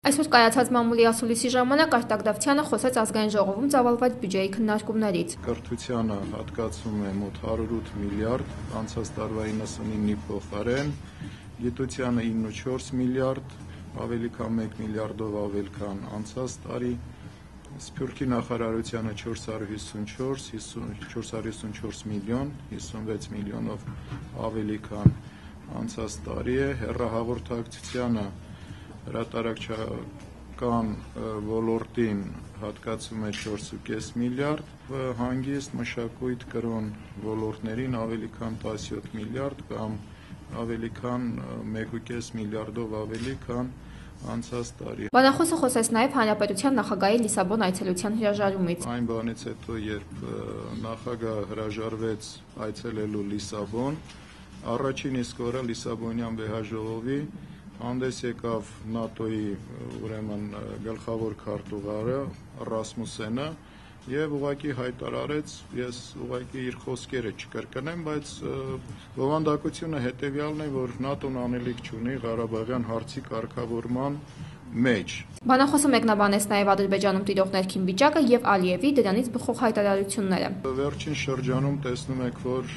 Այսօր կայացած մամուլի ասուլիսի ժամանակ Արտակ Դավթյանը խոսեց ազգային ժողովում ծավալված բյուջեի քննարկումներից։ Կրթությանը հատկացում է մոտ 108 միլիարդ, անցած տարվա 99-ի փոխարեն, գիտությանը 9.4 միլիարդ, ավելի քան 1 միլիարդով ավել քան անցած տարի, Սփյուռքի նախարարությանը 454 միլիոն, 56 միլիոնով ավելի քան անցած տարի է, հեռահաղորդակցությանը հրատարակչական ոլորտին հատկացում է 4.5 միլիարդ, հանգիստ մշակույթ կրոն ոլորտներին ավելի քան 17 միլիարդ կամ ավելի քան 1.5 միլիարդով ավելի քան անցած տարի։ Բանախոսը խոսեց նաև Հանրապետության նախագահի Լիսաբոն այցելության հրաժարումից։ Այն բանից հետո, երբ նախագահը հրաժարվեց այցելելու Լիսաբոն, առաջին իսկ օրը Լիսաբոնյան վեհաժողովի հանդես եկավ ՆԱՏՕ-ի գլխավոր քարտուղարը Ռասմուսենը եւ ուղղակի հայտարարեց, ես ուղղակի իր խոսքերը չկրկնեմ, բայց բովանդակությունը հետեւյալն է, որ ՆԱՏՕ-ն անելիք չունի Ղարաբաղյան հարցի կարգավորման մեջ։ Բանախոսը մեկնաբանեց նաև Ադրբեջանում տիրող ներքին վիճակը եւ Ալիևի դրանից բխող հայտարարությունները։ Վերջին շրջանում տեսնում եք, որ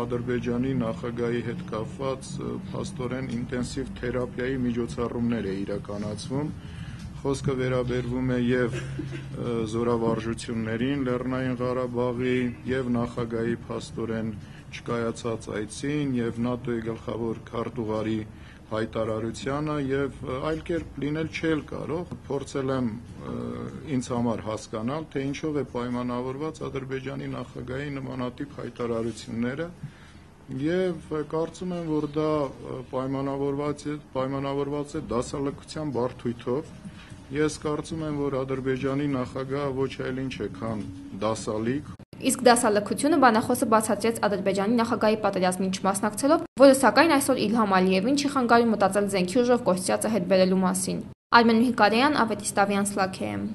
Ադրբեջանի նախագահի հետ կապված փաստորեն ինտենսիվ թերապիայի միջոցառումներ է իրականացվում։ Խոսքը վերաբերվում է եւ զորավարժություններին Լեռնային Ղարաբաղի, եւ նախագահի փաստորեն չկայացած այցին, եւ ՆԱՏՕ-ի գլխավոր քարտուղարի հայտարարությանը եւ այլ կերպ լինել չէր կարող, փորձել եմ ինձ համար հասկանալ, թե ինչով է պայմանավորված Ադրբեջանի նախագահի նմանատիպ հայտարարությունները եւ կարծում եմ, որ դա պայմանավորված է դասալքության բարդույթով։ Ես կարծում եմ, որ Ադրբեջանի նախագահը ոչ այլ ինչ է, քան դասալիկ։ Իսկ դասալքությունը բանախոսը բացատրեց Ադրբեջանի նախագահի պատերազմին չմասնակցելով, որը սակայն այսօր Իլհամ Ալիևին չի խանգարում մտածել զենքի ուժով կորցրածը հետ բերելու մասին։ Արմեն Միհկարյան, Ավետիստավյան Սլաքեեմ։